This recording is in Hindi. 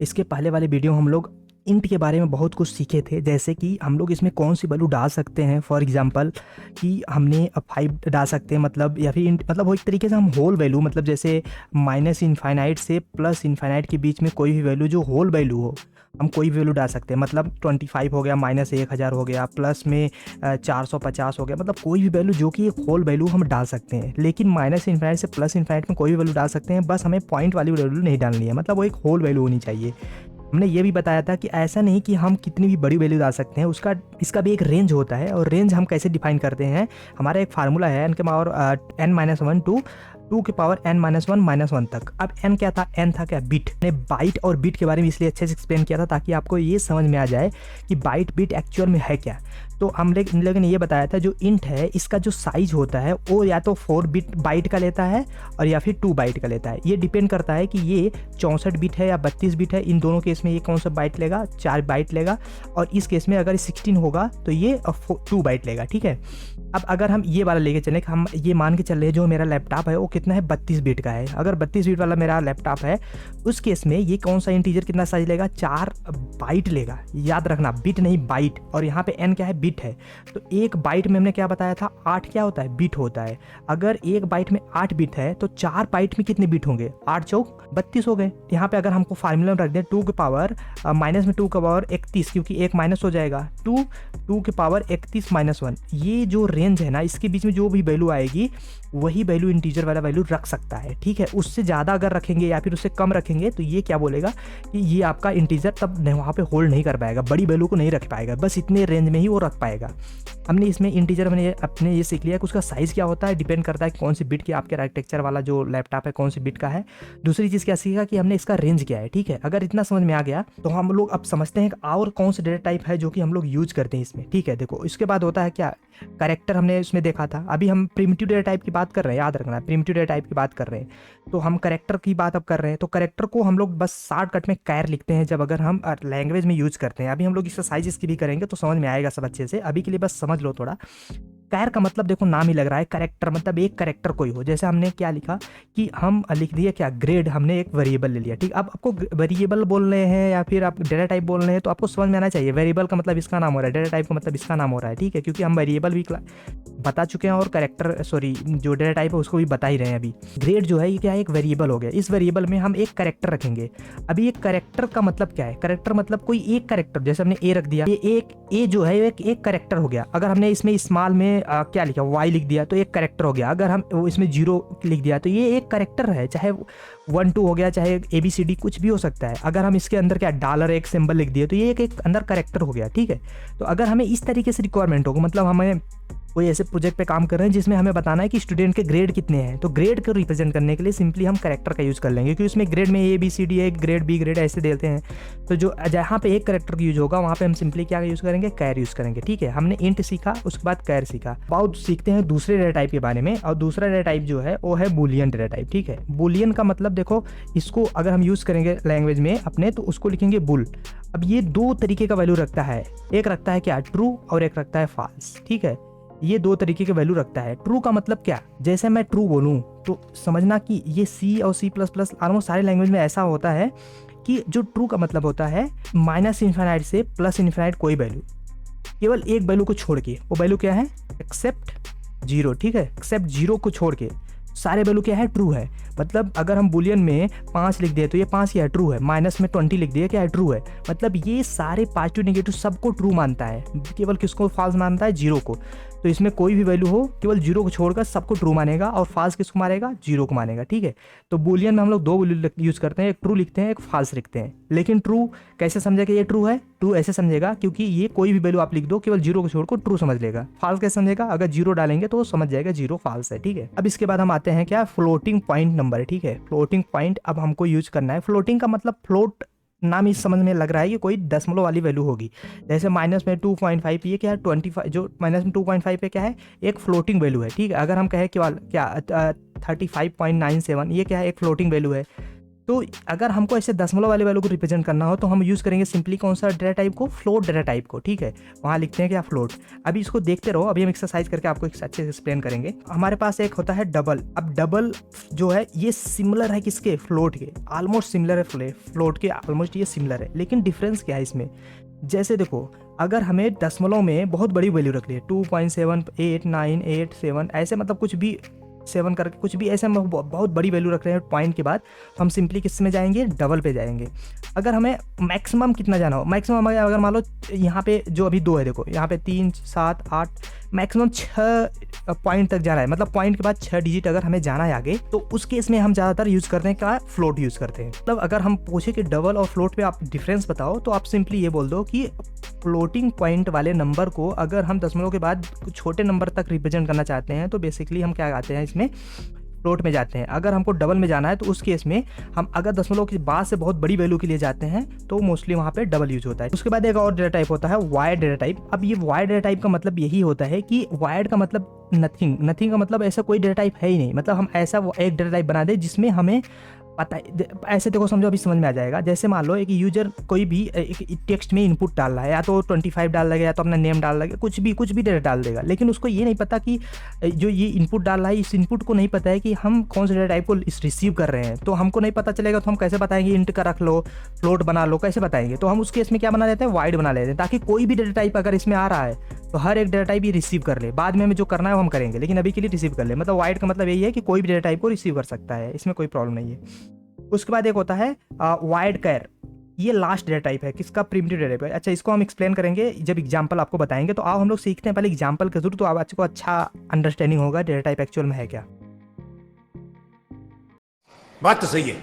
इसके पहले वाले वीडियो हम लोग इंट के बारे में बहुत कुछ सीखे थे, जैसे कि हम लोग इसमें कौन सी वैल्यू डाल सकते हैं। फॉर एग्जांपल कि हमने 5 डाल सकते हैं, मतलब या फिर इंट मतलब वो एक तरीके से हम होल वैल्यू, मतलब जैसे माइनस इनफाइनाइट से प्लस इनफाइनाइट के बीच में कोई भी वैल्यू जो होल वैल्यू हो, हम कोई भी वैल्यू डाल सकते हैं। मतलब 25 हो गया, माइनस 1000 हो गया, प्लस में 450 हो गया, मतलब कोई भी वैल्यू जो कि एक होल वैल्यू हम डाल सकते हैं। लेकिन माइनस इनफाइनाइट से प्लस इनफाइनाइट में कोई भी वैल्यू डाल सकते हैं, बस हमें पॉइंट वाली वैल्यू नहीं डालनी है, मतलब वो एक होल वैल्यू होनी चाहिए। हमने ये भी बताया था कि ऐसा नहीं कि हम कितनी भी बड़ी वैल्यू डाल सकते हैं, उसका इसका भी एक रेंज होता है। और रेंज हम कैसे डिफाइन करते हैं, हमारा एक फार्मूला है n के पावर n-1 टू 2 के पावर n-1 तक। अब n क्या था, n था क्या, बिट। ने बाइट और बिट के बारे में इसलिए अच्छे से एक्सप्लेन किया था ताकि आपको ये समझ में आ जाए कि बाइट बिट एक्चुअल में है क्या। तो हम लोगों ने ये बताया था जो इंट है इसका जो साइज होता है वो या तो 4 बिट बाइट का लेता है और या फिर 2 बाइट का लेता है। ये डिपेंड करता है कि ये 64 बिट है या 32 बिट है। इन दोनों केस में ये कौन सा बाइट लेगा, 4 बाइट लेगा। और इस केस में अगर 16 होगा तो ये 2 बाइट लेगा, ठीक है। अब अगर हम ये वाला लेके चलें, हम ये मान के चल रहे हैं जो मेरा लैपटॉप है वो कितना है, 32 बिट का है। अगर 32 बिट वाला मेरा लैपटॉप है उस केस में ये कौन सा इंटीजर कितना साइज लेगा, 4 बाइट लेगा। याद रखना, बिट नहीं बाइट। और यहाँ पे n क्या है, बिट है। तो एक बाइट में हमने क्या बताया था, 8 क्या होता है, बिट होता है। अगर एक बाइट में 8 बिट है तो 4 बाइट में कितने बिट होंगे, 8 चौक 32 हो गए। यहाँ पे अगर हमको फार्मूला में रख दें 2 के पावर माइनस में 2 के पावर 31, क्योंकि एक माइनस हो जाएगा, 2 के पावर 31 माइनस 1। ये जो रेंज है ना, इसके बीच में जो भी वैल्यू आएगी वही वैल्यू इंटीजर वाला वैल्यू रख सकता है, ठीक है। उससे ज़्यादा अगर रखेंगे या फिर उससे कम रखेंगे तो ये क्या बोलेगा कि ये आपका इंटीजर तब वहाँ पे होल्ड नहीं कर पाएगा, बड़ी वैल्यू को नहीं रख पाएगा, बस इतने रेंज में ही वो रख पाएगा। हमने इसमें इंटीजर में अपने ये सीख लिया कि उसका साइज़ क्या होता है, डिपेंड करता है कि कौन सी बिट की आपके आर्किटेक्चर वाला जो लैपटॉप है कौन सी बिट का है। दूसरी चीज़ क्या सीखा कि हमने इसका रेंज क्या है, ठीक है। अगर इतना समझ में आ गया तो हम लोग अब समझते हैं कि और कौन से डेटा टाइप है जो कि हम लोग यूज करते हैं इसमें, ठीक है। देखो इसके बाद होता है क्या, कैरेक्टर हमने इसमें देखा था। अभी हम प्रिमिटिव डेटा टाइप की बात कर रहे हैं, याद रखना प्रिमिटिव डेटा टाइप की बात कर रहे हैं। तो हम कैरेक्टर की बात अब कर रहे हैं, तो कैरेक्टर को हम लोग बस शॉर्टकट में कैर लिखते हैं जब अगर हम लैंग्वेज में यूज करते हैं। अभी हम लोग एक्सरसाइज की भी करेंगे तो समझ में आएगा सब अच्छे से। अभी के लिए बस समझ लो थोड़ा। कैर का मतलब देखो नाम ही लग रहा है, कैरेक्टर मतलब एक कैरेक्टर कोई हो। जैसे हमने क्या लिखा कि हम लिख दिए क्या, ग्रेड, हमने एक वेरिएबल ले लिया, ठीक। अब आपको वेरिएबल बोल रहे हैं या फिर आप डेटा टाइप बोल रहे हैं तो आपको समझ में आना चाहिए वेरिएबल का मतलब इसका नाम हो रहा है, डेटा टाइप का मतलब इसका नाम हो रहा है, ठीक है। क्योंकि हम वेरिएबल भी बता चुके हैं और कैरेक्टर जो डेटा टाइप है उसको भी बता ही रहे हैं अभी। ग्रेड जो है ये क्या है, एक वेरिएबल हो गया। इस वेरिएबल में हम एक कैरेक्टर रखेंगे। अभी एक कैरेक्टर का मतलब क्या है, कैरेक्टर मतलब कोई एक कैरेक्टर, जैसे हमने ए रख दिया, ये एक ए जो है एक कैरेक्टर हो गया। अगर हमने इसमें स्मॉल में क्या लिखा, वाई लिख दिया तो एक कैरेक्टर हो गया। अगर हम इसमें 0 लिख दिया तो ये एक कैरेक्टर है, चाहे 1 2 हो गया, चाहे ABCD कुछ भी हो सकता है। अगर हम इसके अंदर क्या डॉलर एक सिंबल लिख दिए तो ये एक अंदर कैरेक्टर हो गया, ठीक है। तो अगर हमें इस तरीके से रिक्वायरमेंट होगा, मतलब हमें कोई ऐसे प्रोजेक्ट पे काम कर रहे हैं जिसमें हमें बताना है कि स्टूडेंट के ग्रेड कितने हैं, तो ग्रेड को रिप्रेजेंट करने के लिए सिंपली हम कैरेक्टर का यूज़ कर लेंगे, क्योंकि उसमें ग्रेड में ABCD है, ग्रेड B ग्रेड ऐसे देते हैं। तो जो जहाँ पे एक कैरेक्टर का यूज होगा वहाँ पे हम सिंपली क्या यूज़ करेंगे, कैर यूज़ करेंगे, ठीक है। हमने इंट सीखा, उसके बाद कैर सीखा। अब सीखते हैं दूसरे डेटा टाइप के बारे में। और दूसरा डेटा टाइप जो है वो है बूलियन डेटा टाइप, ठीक है। बूलियन का मतलब देखो, इसको अगर हम यूज़ करेंगे लैंग्वेज में अपने तो उसको लिखेंगे बुल। अब ये 2 तरीके का वैल्यू रखता है, एक रखता है क्या, ट्रू, और एक रखता है फॉल्स, ठीक है। ये 2 तरीके के वैल्यू रखता है। ट्रू का मतलब क्या, जैसे मैं ट्रू बोलूँ तो समझना कि ये C और C++ ऑलमोस्ट सारे लैंग्वेज में ऐसा होता है कि जो ट्रू का मतलब होता है माइनस इन्फिनाइट से प्लस इन्फिनाइट कोई वैल्यू, केवल एक वैल्यू को छोड़ के। वो वैल्यू क्या है, एक्सेप्ट 0, ठीक है। एक्सेप्ट 0 को छोड़ के सारे वैल्यू क्या है, ट्रू है। मतलब अगर हम बुलियन में 5 लिख दिए तो ये 5 क्या है, ट्रू है। माइनस में 20 लिख दिए क्या है, ट्रू है। मतलब ये सारे पॉजिटिव नेगेटिव सबको ट्रू मानता है, केवल किसको फॉल्स मानता है, 0 को। तो इसमें कोई भी वैल्यू हो केवल 0 को छोड़कर सबको ट्रू मानेगा, और फॉल्स किसको मानेगा, 0 को मानेगा, ठीक है। तो बुलियन में हम लोग 2 वैल्यू यूज़ करते हैं, एक ट्रू लिखते हैं, एक फॉल्स लिखते हैं। लेकिन ट्रू कैसे समझेगा ये ट्रू है, ट्रू ऐसे समझेगा क्योंकि ये कोई भी वैल्यू आप लिख दो केवल 0 को छोड़कर ट्रू समझ लेगा। फॉल्स कैसे समझेगा, अगर 0 डालेंगे तो वो समझ जाएगा 0 फॉल्स है, ठीक है। अब इसके बाद हम आते हैं क्या, फ्लोटिंग पॉइंट नंबर, ठीक है। फ्लोटिंग पॉइंट अब हमको यूज करना है। फ्लोटिंग का मतलब फ्लोट, नाम इस समझ में लग रहा है कि कोई दशमलव वाली वैल्यू होगी। जैसे माइनस में 2.5, ये क्या है 25, जो माइनस में 2.5 पे क्या है, एक फ्लोटिंग वैल्यू है, ठीक है। अगर हम कहें क्या 35.97, ये क्या है, एक फ्लोटिंग वैल्यू है। तो अगर हमको ऐसे दशमलव वाले वैल्यू को रिप्रेजेंट करना हो तो हम यूज़ करेंगे सिंपली कौन सा डेटा टाइप को, फ्लोट डेटा टाइप को, ठीक है। वहाँ लिखते हैं क्या, फ्लोट। अभी इसको देखते रहो, अभी हम एक्सरसाइज करके आपको अच्छे से एक्सप्लेन करेंगे। हमारे पास एक होता है डबल। अब डबल जो है ये सिमिलर है किसके, फ्लोट के, ऑलमोस्ट सिमिलर है फ्लोट के, ऑलमोस्ट ये सिमिलर है। लेकिन डिफरेंस क्या है इसमें, जैसे देखो अगर हमें दशमलव में बहुत बड़ी वैल्यू रख ली है 2.78987 ऐसे, मतलब कुछ भी 7 करके कुछ भी ऐसे हम बहुत बड़ी वैल्यू रख रहे हैं पॉइंट के बाद, तो हम सिंपली किस में जाएंगे, डबल पे जाएंगे। अगर हमें मैक्सिमम कितना जाना हो, मैक्सिमम अगर मान लो यहाँ पे जो अभी 2 है, देखो यहाँ पे 3 7 8 मैक्सिमम 6 पॉइंट तक जाना है, मतलब पॉइंट के बाद 6 डिजिट अगर हमें जाना है आगे, तो उस केस में हम ज़्यादातर यूज़ करते हैं क्या, फ्लोट यूज़ करते हैं। मतलब अगर हम पूछे कि डबल और फ्लोट पे आप डिफरेंस बताओ, तो आप सिंपली ये बोल दो कि फ्लोटिंग पॉइंट वाले नंबर को अगर हम दशमलव के बाद छोटे नंबर तक रिप्रेजेंट करना चाहते हैं तो बेसिकली हम क्या आते हैं इसमें, फ्लोट में जाते हैं। अगर हमको डबल में जाना है तो उस केस में हम अगर दशमलव के बाद से बहुत बड़ी वैल्यू के लिए जाते हैं तो मोस्टली वहाँ पे डबल यूज होता है। उसके बाद एक और डेटा टाइप होता है वायर्ड डेटा टाइप। अब ये वायर्ड डेटा टाइप का मतलब यही होता है कि वायर्ड का मतलब नथिंग, नथिंग का मतलब ऐसा कोई डेटा टाइप है ही नहीं, मतलब हम ऐसा एक डेटा टाइप बना दे जिसमें हमें पता है, ऐसे देखो समझो अभी समझ में आ जाएगा। जैसे मान लो एक यूजर कोई भी एक टेक्स्ट में इनपुट डाल रहा है, या तो 25 डाल देगा या तो अपना नेम डाल देगा, कुछ भी डेटा डाल देगा, लेकिन उसको ये नहीं पता कि जो ये इनपुट डाल रहा है इस इनपुट को नहीं पता है कि हम कौन से डेटा टाइप को रिसीव कर रहे हैं। तो हमको नहीं पता चलेगा तो हम कैसे बताएंगे, इंट का रख लो, फ्लोट बना लो, कैसे बताएंगे। तो हम उस केस में क्या बना लेते हैं, वाइड बना लेते हैं, ताकि कोई भी डेटा टाइप अगर इसमें आ रहा है तो हर एक डेटा टाइप ये रिसीव कर ले। बाद में हमें जो करना है वो हम करेंगे, लेकिन अभी के लिए रिसीव कर ले। मतलब वाइड का मतलब यही है कि कोई भी डेटा टाइप को रिसीव कर सकता है, इसमें कोई प्रॉब्लम नहीं है। उसके बाद एक होता है वाइड कैर, ये लास्ट डेटा टाइप है, किसका, प्रिमिटिव डेटा टाइप है। अच्छा, इसको हम एक्सप्लेन करेंगे जब एग्जांपल आपको बताएंगे। तो आओ हम लोग सीखते हैं पहले एग्जांपल के थ्रू, तो आपको अच्छा अंडरस्टैंडिंग होगा डेटा टाइप एक्चुअल में है क्या। बात तो सही है।